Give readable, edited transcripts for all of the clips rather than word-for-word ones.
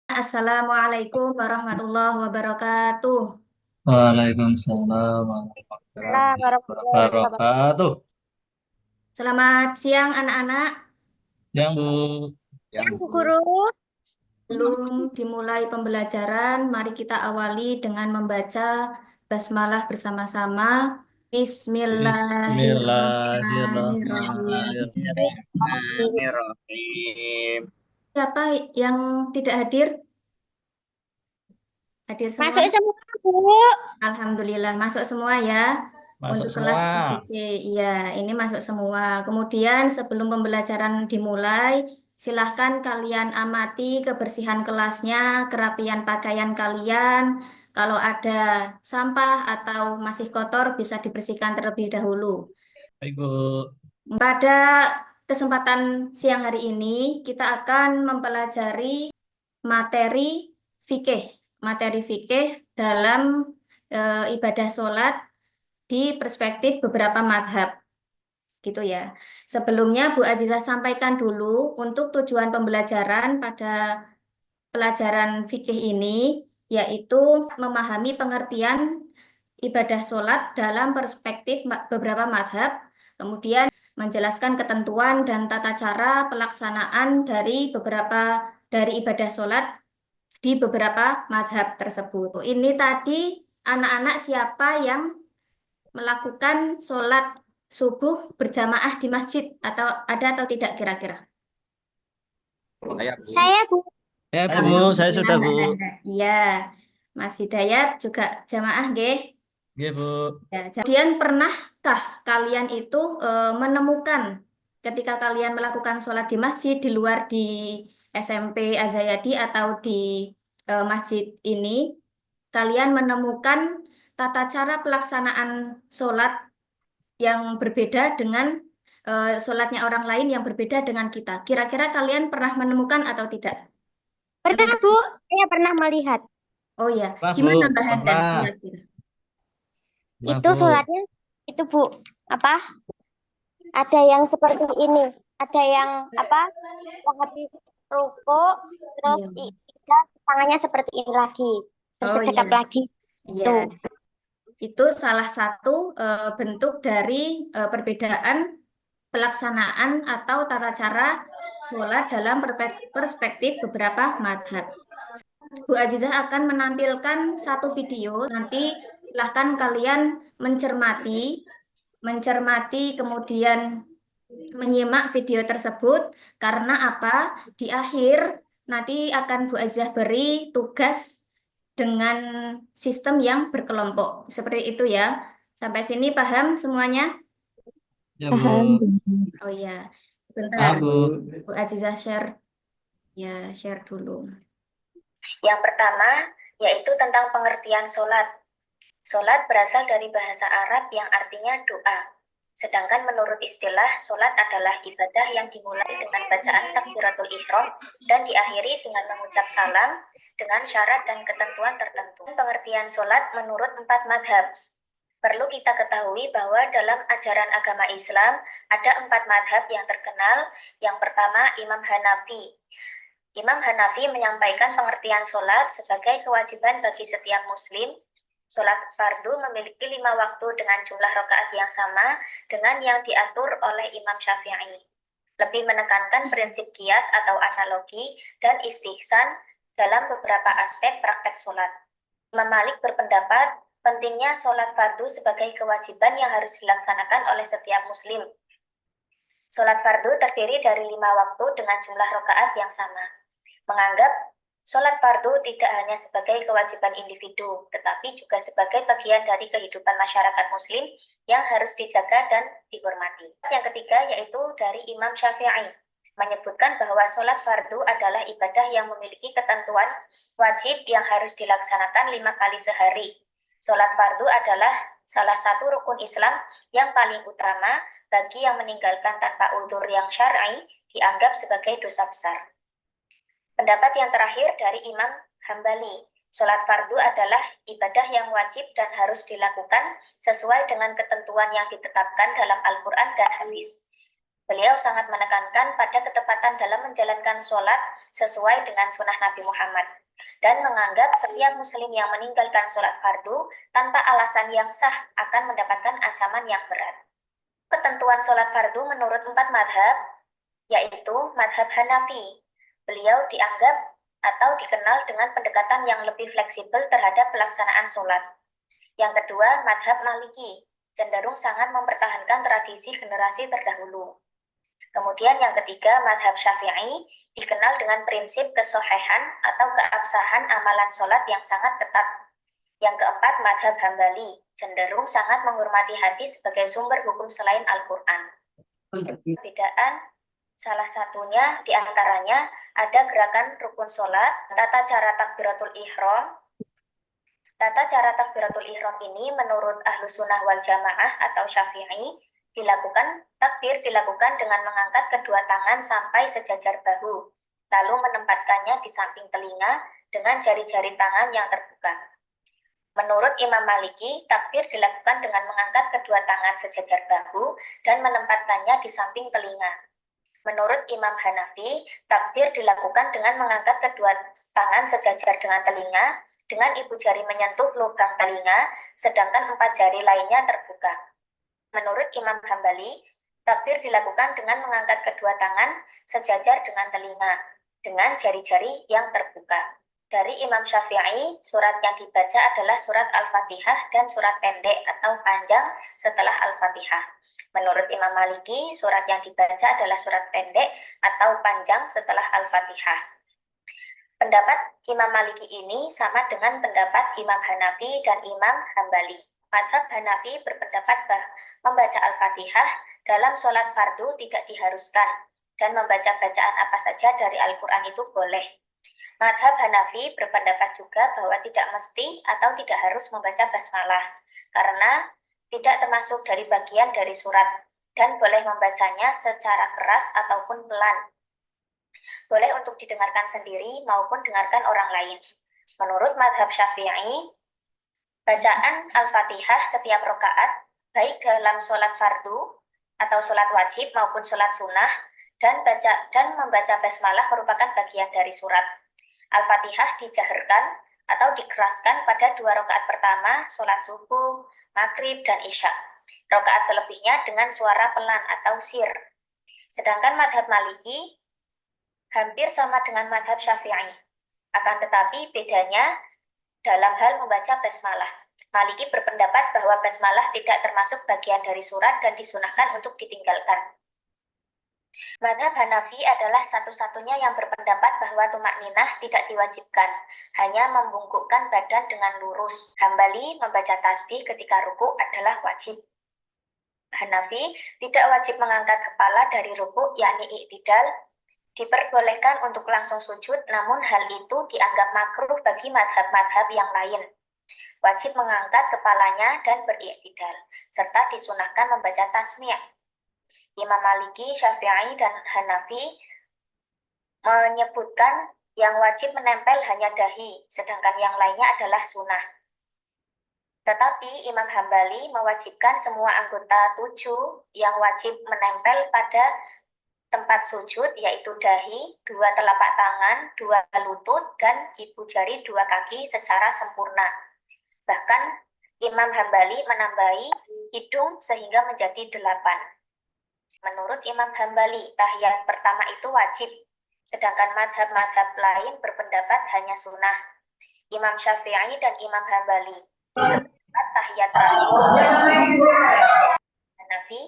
Assalamualaikum warahmatullahi wabarakatuh. Waalaikumsalam Waalaikumsalam warahmatullahi warahmatullahi wabarakatuh. wabarakatuh. Selamat siang anak-anak. Yang Bu, Siang, Bu Guru. Belum dimulai pembelajaran, mari kita awali dengan membaca basmalah bersama-sama. Bismillahirrahmanirrahim. Bismillahirrahmanirrahim. Bismillahirrahmanirrahim. Siapa yang tidak hadir? Hadir semua? Masuk semua, Bu. Alhamdulillah, masuk semua ya. Masuk Untuk kelas semua. 7C, iya, ini masuk semua. Kemudian sebelum pembelajaran dimulai, silahkan kalian amati kebersihan kelasnya, kerapian pakaian kalian. Kalau ada sampah atau masih kotor, bisa dibersihkan terlebih dahulu. Baik Bu. Pada kesempatan siang hari ini, kita akan mempelajari materi fikih. Materi fikih dalam ibadah sholat di perspektif beberapa madhab, gitu ya. Sebelumnya Bu Azizah sampaikan dulu untuk tujuan pembelajaran pada pelajaran fikih ini, yaitu memahami pengertian ibadah sholat dalam perspektif beberapa madhab, kemudian menjelaskan ketentuan dan tata cara pelaksanaan dari ibadah sholat di beberapa madhab tersebut. Ini tadi anak-anak siapa yang melakukan sholat subuh berjamaah di masjid atau tidak kira-kira? Saya, Bu. Ya Bu, saya Alhamdulillah sudah Bu. Mbak Nanda. Iya, Mas Hidayat juga jamaah, nggih. Ya Bu. Ya, kemudian pernahkah kalian itu menemukan ketika kalian melakukan sholat di masjid di luar di SMP Azayadi atau di masjid ini, kalian menemukan tata cara pelaksanaan sholat yang berbeda dengan sholatnya orang lain yang berbeda dengan kita. Kira-kira kalian pernah menemukan atau tidak? Pernah, Bu. Saya pernah melihat. Oh ya, Pernah Bu, gimana Mbak Handa pernah. kira-kira? Pernah Itu Bu. sholatnya, itu, Bu. Apa? Ada yang seperti ini. Ada yang, apa? Yang habis ruko, terus Iya. tangannya seperti ini lagi. Terus Oh sedekap iya, lagi. iya. Tuh. Itu salah satu bentuk dari perbedaan pelaksanaan atau tata cara sholat dalam perspektif beberapa madhab. Bu Azizah akan menampilkan satu video. Nanti silahkan kalian mencermati kemudian menyimak video tersebut karena apa? Di akhir nanti akan Bu Azizah beri tugas dengan sistem yang berkelompok. Seperti itu ya. Sampai sini paham semuanya? Ya Bu. Paham. Oh ya, sebentar. Ah Bu. Bu Azizah share. Ya, share dulu. Yang pertama, yaitu tentang pengertian sholat. Sholat berasal dari bahasa Arab yang artinya doa. Sedangkan menurut istilah, sholat adalah ibadah yang dimulai dengan bacaan takbiratul ihram dan diakhiri dengan mengucap salam dengan syarat dan ketentuan tertentu. Pengertian sholat menurut 4 madhab. Perlu kita ketahui bahwa dalam ajaran agama Islam ada 4 madhab yang terkenal. Yang pertama, Imam Hanafi. Imam Hanafi menyampaikan pengertian sholat sebagai kewajiban bagi setiap muslim. Sholat fardu memiliki 5 waktu dengan jumlah rakaat yang sama dengan yang diatur oleh Imam Syafi'i. Lebih menekankan prinsip kias atau analogi dan istihsan dalam beberapa aspek praktek sholat. Imam Malik berpendapat pentingnya sholat fardu sebagai kewajiban yang harus dilaksanakan oleh setiap muslim. Sholat fardu terdiri dari 5 waktu dengan jumlah rakaat yang sama. Menganggap sholat fardu tidak hanya sebagai kewajiban individu, tetapi juga sebagai bagian dari kehidupan masyarakat muslim yang harus dijaga dan dihormati. Yang ketiga yaitu dari Imam Syafi'i, menyebutkan bahwa sholat fardu adalah ibadah yang memiliki ketentuan wajib yang harus dilaksanakan 5 kali sehari. Sholat fardu adalah salah satu rukun Islam yang paling utama bagi yang meninggalkan tanpa udzur yang syar'i dianggap sebagai dosa besar. Pendapat yang terakhir dari Imam Hambali, sholat fardu adalah ibadah yang wajib dan harus dilakukan sesuai dengan ketentuan yang ditetapkan dalam Al-Quran dan hadis. Beliau sangat menekankan pada ketepatan dalam menjalankan sholat sesuai dengan sunnah Nabi Muhammad dan menganggap setiap muslim yang meninggalkan sholat fardu tanpa alasan yang sah akan mendapatkan ancaman yang berat. Ketentuan sholat fardu menurut 4 madhab, yaitu madhab Hanafi. Beliau dianggap atau dikenal dengan pendekatan yang lebih fleksibel terhadap pelaksanaan sholat. Yang kedua, madhab Maliki, cenderung sangat mempertahankan tradisi generasi terdahulu. Kemudian yang ketiga, madhab Syafi'i, dikenal dengan prinsip kesohehan atau keabsahan amalan sholat yang sangat ketat. Yang keempat, madhab Hambali, cenderung sangat menghormati hadis sebagai sumber hukum selain Al-Quran. Perbedaan salah satunya diantaranya ada gerakan rukun sholat, tata cara takbiratul ihram. Tata cara takbiratul ihram ini menurut Ahlus Sunnah wal Jamaah atau Syafi'i takbir dilakukan dengan mengangkat kedua tangan sampai sejajar bahu, lalu menempatkannya di samping telinga dengan jari-jari tangan yang terbuka. Menurut Imam Maliki, takbir dilakukan dengan mengangkat kedua tangan sejajar bahu dan menempatkannya di samping telinga. Menurut Imam Hanafi, takbir dilakukan dengan mengangkat kedua tangan sejajar dengan telinga, dengan ibu jari menyentuh lubang telinga, sedangkan 4 jari lainnya terbuka. Menurut Imam Hambali, takbir dilakukan dengan mengangkat kedua tangan sejajar dengan telinga, dengan jari-jari yang terbuka. Dari Imam Syafi'i, surat yang dibaca adalah surat Al-Fatihah dan surat pendek atau panjang setelah Al-Fatihah. Menurut Imam Maliki, surat yang dibaca adalah surat pendek atau panjang setelah Al-Fatihah. Pendapat Imam Maliki ini sama dengan pendapat Imam Hanafi dan Imam Hambali. Madhab Hanafi berpendapat bahwa membaca Al-Fatihah dalam sholat fardu tidak diharuskan dan membaca bacaan apa saja dari Al-Quran itu boleh. Madhab Hanafi berpendapat juga bahwa tidak mesti atau tidak harus membaca basmalah karena tidak termasuk dari bagian dari surat dan boleh membacanya secara keras ataupun pelan. Boleh untuk didengarkan sendiri maupun dengarkan orang lain. Menurut madhab Syafi'i, bacaan Al-Fatihah setiap rakaat, baik dalam sholat fardu atau sholat wajib maupun sholat sunnah, dan membaca basmalah merupakan bagian dari surat. Al-Fatihah dijaharkan atau dikeraskan pada 2 rakaat pertama sholat subuh, maghrib, dan isya. Rakaat selebihnya dengan suara pelan atau sir. Sedangkan madhab Maliki hampir sama dengan madhab Syafi'i. Akan tetapi bedanya dalam hal membaca basmalah. Maliki berpendapat bahwa basmalah tidak termasuk bagian dari surat dan disunahkan untuk ditinggalkan. Madhab Hanafi adalah satu-satunya yang berpendapat bahwa tumak ninah tidak diwajibkan, hanya membungkukkan badan dengan lurus. Hambali membaca tasbih ketika ruku adalah wajib. Hanafi tidak wajib mengangkat kepala dari ruku, yakni i'tidal. Diperbolehkan untuk langsung sujud, namun hal itu dianggap makruh bagi madhab-madhab yang lain. Wajib mengangkat kepalanya dan beriktidal, serta disunahkan membaca tasmi'. Imam Maliki, Syafi'i, dan Hanafi menyebutkan yang wajib menempel hanya dahi, sedangkan yang lainnya adalah sunnah. Tetapi Imam Hambali mewajibkan semua anggota 7 yang wajib menempel pada tempat sujud, yaitu dahi, 2 telapak tangan, 2 lutut, dan ibu jari 2 kaki secara sempurna. Bahkan Imam Hambali menambahi hidung sehingga menjadi 8. Menurut Imam Hambali, tahiyat pertama itu wajib, sedangkan madhab-madhab lain berpendapat hanya sunnah. Imam Syafi'i dan Imam Hambali berpendapat tahiyat terakhir Hanafi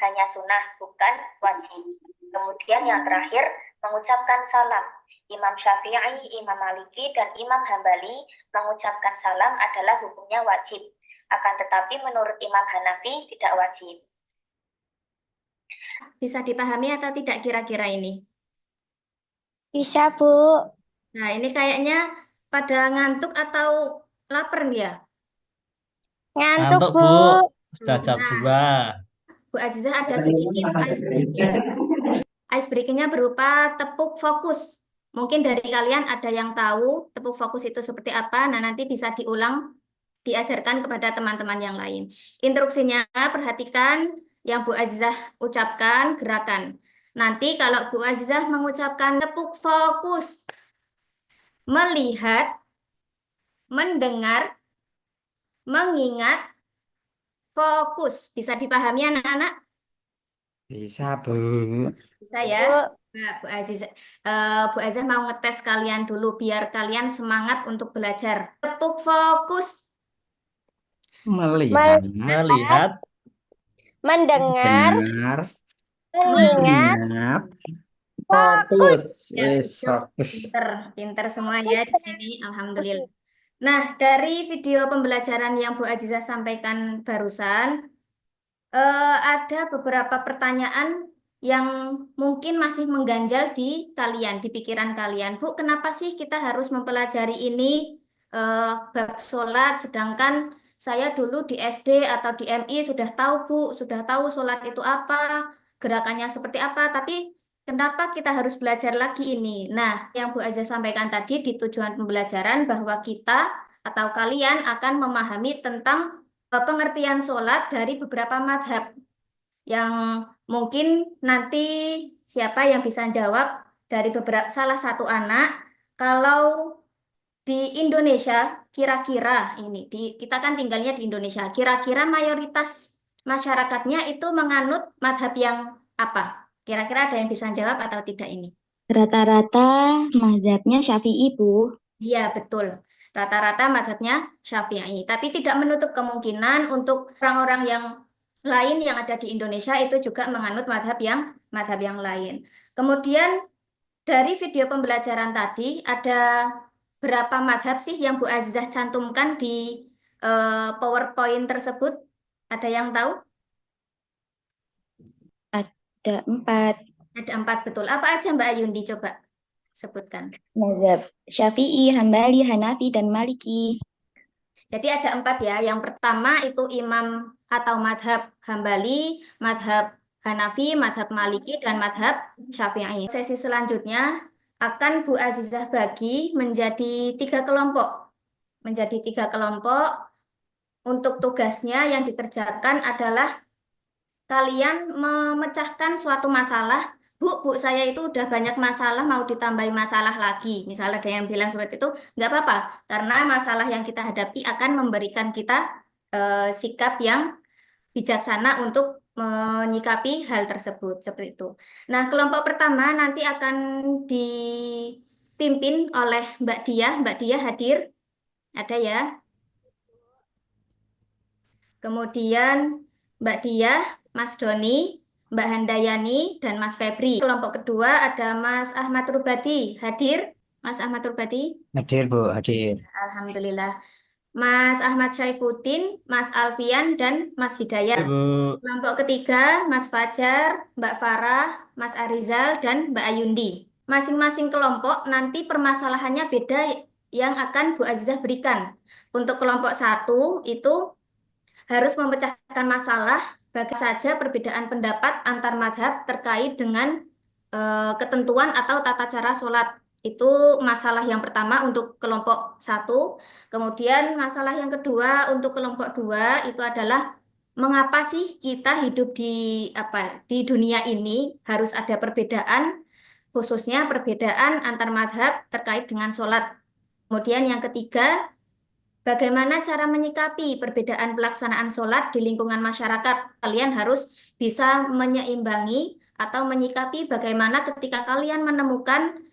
hanya sunnah, bukan wajib. Kemudian yang terakhir, mengucapkan salam. Imam Syafi'i, Imam Maliki, dan Imam Hambali mengucapkan salam adalah hukumnya wajib. Akan tetapi menurut Imam Hanafi tidak wajib. Bisa dipahami atau tidak kira-kira ini? Bisa, Bu. Nah, ini kayaknya pada ngantuk atau lapar nih ya? Ngantuk, Ngantuk, Bu. Sudah jam Nah, 2. Bu Azizah ada sedikit icebreaker. Icebreaker-nya berupa tepuk fokus. Mungkin dari kalian ada yang tahu tepuk fokus itu seperti apa. Nah, nanti bisa diulang, diajarkan kepada teman-teman yang lain. Instruksinya, perhatikan yang Bu Azizah ucapkan gerakan. Nanti kalau Bu Azizah mengucapkan tepuk fokus, melihat, mendengar, mengingat, fokus. Bisa dipahami anak-anak? Bisa, Bu. Bisa ya? Nah, Bu Azizah mau ngetes kalian dulu biar kalian semangat untuk belajar. Tepuk fokus, Melihat, Melihat, mendengar, dengar, mengingat, ingat, fokus. fokus. ya, Wis, itu fokus. pinter semua Fokus ya di dengan sini. Alhamdulillah. Nah, dari video pembelajaran yang Bu Azizah sampaikan barusan, ada beberapa pertanyaan yang mungkin masih mengganjal di kalian, di pikiran kalian. Bu, kenapa sih kita harus mempelajari ini bab sholat, sedangkan saya dulu di SD atau di MI sudah tahu, Bu, sudah tahu sholat itu apa, gerakannya seperti apa, tapi kenapa kita harus belajar lagi ini? Nah, yang Bu Azza sampaikan tadi di tujuan pembelajaran bahwa kita atau kalian akan memahami tentang pengertian sholat dari beberapa madhab yang mungkin nanti siapa yang bisa jawab dari beberapa salah satu anak kalau di Indonesia kira-kira ini kita kan tinggalnya di Indonesia kira-kira mayoritas masyarakatnya itu menganut madhab yang apa? Kira-kira ada yang bisa jawab atau tidak ini? Rata-rata mazhabnya Syafi'i, Bu. Iya, betul. Rata-rata madhabnya Syafi'i. Tapi tidak menutup kemungkinan untuk orang-orang yang lain yang ada di Indonesia itu juga menganut madhab yang lain. Kemudian dari video pembelajaran tadi ada berapa madhab sih yang Bu Azizah cantumkan di PowerPoint tersebut? Ada yang tahu? Ada 4. Ada 4 betul. Apa aja Mbak Ayundi coba sebutkan. Mazhab Syafi'i, Hambali, Hanafi, dan Maliki. Jadi ada 4 ya. Yang pertama itu imam atau madhab Hambali, madhab Hanafi, madhab Maliki, dan madhab Syafi'i. Sesi selanjutnya akan Bu Azizah bagi menjadi 3 kelompok. Menjadi 3 kelompok. Untuk tugasnya yang dikerjakan adalah kalian memecahkan suatu masalah. Bu, saya itu udah banyak masalah, mau ditambahi masalah lagi. Misalnya ada yang bilang seperti itu, nggak apa-apa. Karena masalah yang kita hadapi akan memberikan kita sikap yang bijaksana untuk menyikapi hal tersebut. Seperti itu. Nah, kelompok pertama nanti akan dipimpin oleh Mbak Diah. Mbak Diah hadir? Ada ya? Kemudian Mbak Diah, Mas Doni, Mbak Handayani, dan Mas Febri. Kelompok kedua ada Mas Ahmad Rubadi. Hadir? Mas Ahmad Rubadi? Hadir, Bu, hadir. Alhamdulillah. Mas Ahmad Syaifuddin, Mas Alfian, dan Mas Hidayat. Bu. Kelompok ketiga, Mas Fajar, Mbak Farah, Mas Arizal, dan Mbak Ayundi. Masing-masing kelompok nanti permasalahannya beda yang akan Bu Azizah berikan. Untuk kelompok 1 itu harus memecahkan masalah bagi saja perbedaan pendapat antar madhab terkait dengan ketentuan atau tata cara sholat. Itu masalah yang pertama untuk kelompok 1. Kemudian masalah yang kedua untuk kelompok 2 itu adalah mengapa sih kita hidup di dunia ini harus ada perbedaan, khususnya perbedaan antar madhab terkait dengan sholat. Kemudian yang ketiga, bagaimana cara menyikapi perbedaan pelaksanaan sholat di lingkungan masyarakat? Kalian harus bisa menyeimbangi atau menyikapi bagaimana ketika kalian menemukan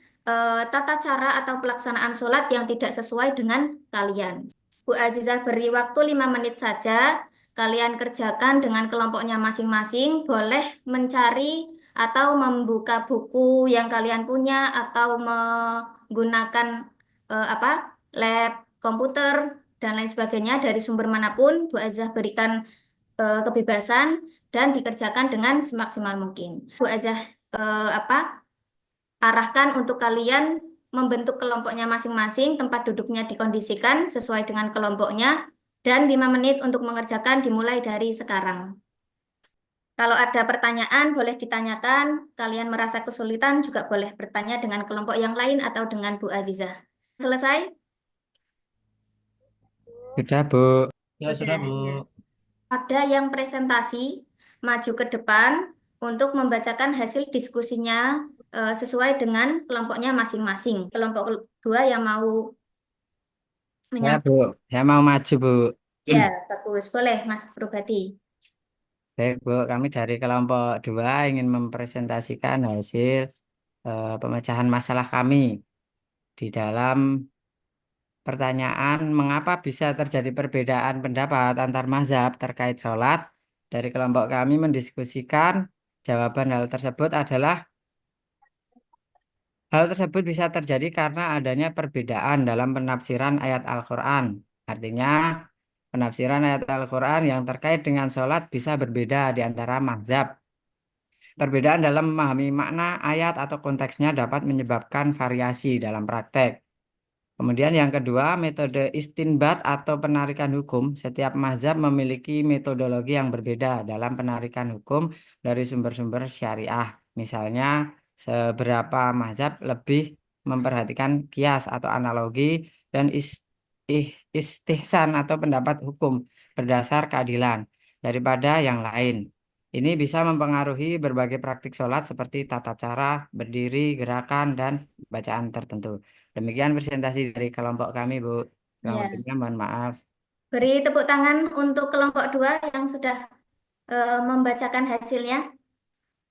tata cara atau pelaksanaan sholat yang tidak sesuai dengan kalian. Bu Azizah beri waktu 5 menit saja. Kalian kerjakan dengan kelompoknya masing-masing. Boleh mencari atau membuka buku yang kalian punya atau menggunakan lab komputer dan lain sebagainya dari sumber manapun. Bu Azizah berikan kebebasan dan dikerjakan dengan semaksimal mungkin. Bu Azizah arahkan untuk kalian membentuk kelompoknya masing-masing, tempat duduknya dikondisikan sesuai dengan kelompoknya, dan 5 menit untuk mengerjakan dimulai dari sekarang. Kalau ada pertanyaan boleh ditanyakan, kalian merasa kesulitan juga boleh bertanya dengan kelompok yang lain atau dengan Bu Azizah. Selesai? Sudah, Bu. Ya, sudah, Bu. Ada yang presentasi, maju ke depan untuk membacakan hasil diskusinya sesuai dengan kelompoknya masing-masing. Kelompok kedua yang mau Saya, menyampaikan. Bu. Saya mau maju, Bu. Ya, bagus. Boleh, Mas Probati. Baik, Bu. Kami dari kelompok 2 ingin mempresentasikan hasil pemecahan masalah kami di dalam pertanyaan mengapa bisa terjadi perbedaan pendapat antar mazhab terkait sholat. Dari kelompok kami mendiskusikan jawaban hal tersebut bisa terjadi karena adanya perbedaan dalam penafsiran ayat Al-Quran. Artinya, penafsiran ayat Al-Quran yang terkait dengan sholat bisa berbeda di antara mazhab. Perbedaan dalam memahami makna ayat atau konteksnya dapat menyebabkan variasi dalam praktek. Kemudian yang kedua, metode istinbat atau penarikan hukum. Setiap mazhab memiliki metodologi yang berbeda dalam penarikan hukum dari sumber-sumber syariah. Misalnya, seberapa mazhab lebih memperhatikan kias atau analogi dan istihsan atau pendapat hukum berdasar keadilan daripada yang lain. Ini bisa mempengaruhi berbagai praktik sholat seperti tata cara, berdiri, gerakan, dan bacaan tertentu. Demikian presentasi dari kelompok kami, Bu. Kurang Ya, lebihnya mohon maaf. beri tepuk tangan untuk kelompok 2 yang sudah membacakan hasilnya.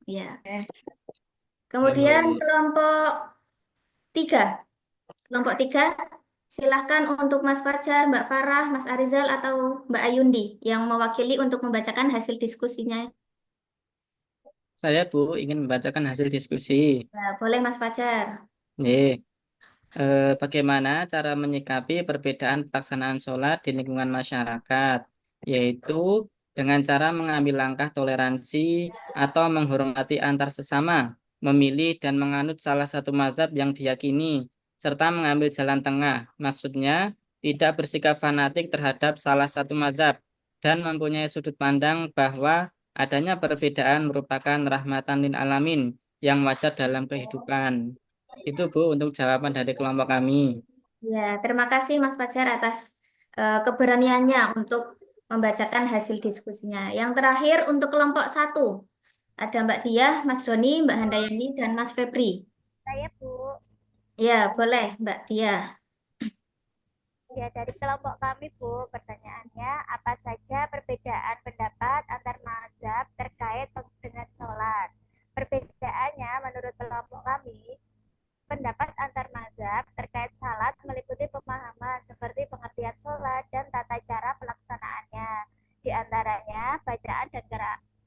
Ya. Ya, Kemudian Bu. kelompok 3. Kelompok 3, silahkan untuk Mas Fajar, Mbak Farah, Mas Arizal, atau Mbak Ayundi yang mewakili untuk membacakan hasil diskusinya. Saya, Bu, ingin membacakan hasil diskusi. Ya, boleh Mas Fajar. Nih, bagaimana cara menyikapi perbedaan pelaksanaan sholat di lingkungan masyarakat, yaitu dengan cara mengambil langkah toleransi atau menghormati antar sesama, memilih dan menganut salah satu mazhab yang diyakini, serta mengambil jalan tengah. Maksudnya, tidak bersikap fanatik terhadap salah satu mazhab dan mempunyai sudut pandang bahwa adanya perbedaan merupakan rahmatan lil alamin yang wajar dalam kehidupan. Itu, Bu, untuk jawaban dari kelompok kami. Ya, terima kasih Mas Fajar atas keberaniannya untuk membacakan hasil diskusinya. Yang terakhir untuk kelompok 1, ada Mbak Diah, Mas Doni, Mbak Handayani, dan Mas Febri. Saya, Bu. Ya, boleh Mbak Diah. Ya, dari kelompok kami, Bu, pertanyaannya, apa saja perbedaan pendapat antar mazhab terkait dengan sholat? Perbedaannya, menurut kelompok kami, pendapat antar mazhab terkait salat meliputi pemahaman seperti pengertian sholat dan tata cara pelaksanaannya. Di antaranya, bacaan dan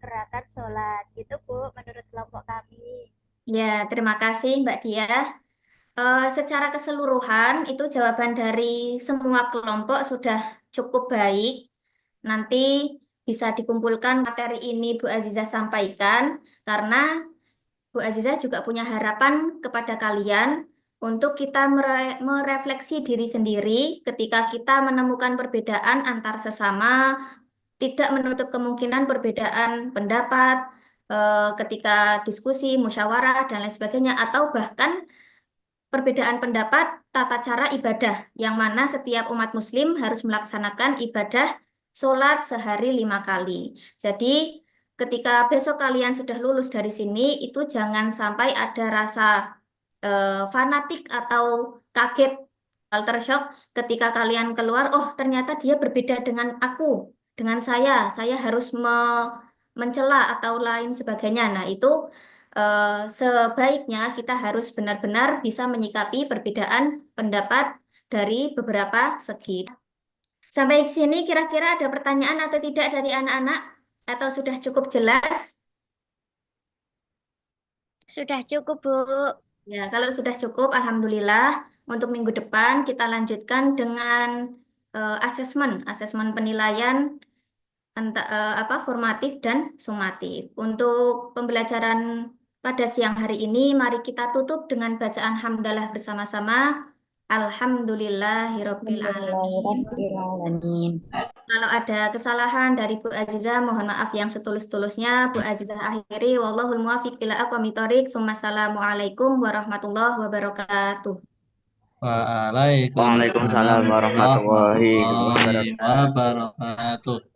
gerakan sholat. Itu, Bu, menurut kelompok kami. Ya, terima kasih Mbak Diah. Secara keseluruhan itu jawaban dari semua kelompok sudah cukup baik. Nanti bisa dikumpulkan materi ini Bu Azizah sampaikan karena Bu Azizah juga punya harapan kepada kalian untuk kita merefleksi diri sendiri ketika kita menemukan perbedaan antar sesama, tidak menutup kemungkinan perbedaan pendapat ketika diskusi, musyawarah, dan lain sebagainya, atau bahkan perbedaan pendapat tata cara ibadah, yang mana setiap umat muslim harus melaksanakan ibadah sholat sehari 5 kali. Jadi, ketika besok kalian sudah lulus dari sini, itu jangan sampai ada rasa fanatik atau kaget, culture shock ketika kalian keluar, oh ternyata dia berbeda dengan aku, dengan saya harus mencela atau lain sebagainya. Nah, itu sebaiknya kita harus benar-benar bisa menyikapi perbedaan pendapat dari beberapa segi. Sampai di sini kira-kira ada pertanyaan atau tidak dari anak-anak? Atau sudah cukup jelas? Sudah cukup, Bu. Ya, kalau sudah cukup, alhamdulillah. Untuk minggu depan kita lanjutkan dengan asesmen penilaian formatif dan sumatif. Untuk pembelajaran pada siang hari ini, mari kita tutup dengan bacaan hamdalah bersama-sama. Alhamdulillahirabbil alamin. Alhamdulillahirrahmanirrahim. Kalau ada kesalahan dari Bu Azizah, mohon maaf yang setulus-tulusnya. Bu Azizah akhiri, wallahul muwaffiq ila aqwamit thoriq. Wassalamualaikum warahmatullahi wabarakatuh. Waalaikumsalam Waalaikumsalam warahmatullahi warahmatullahi wabarakatuh. wabarakatuh.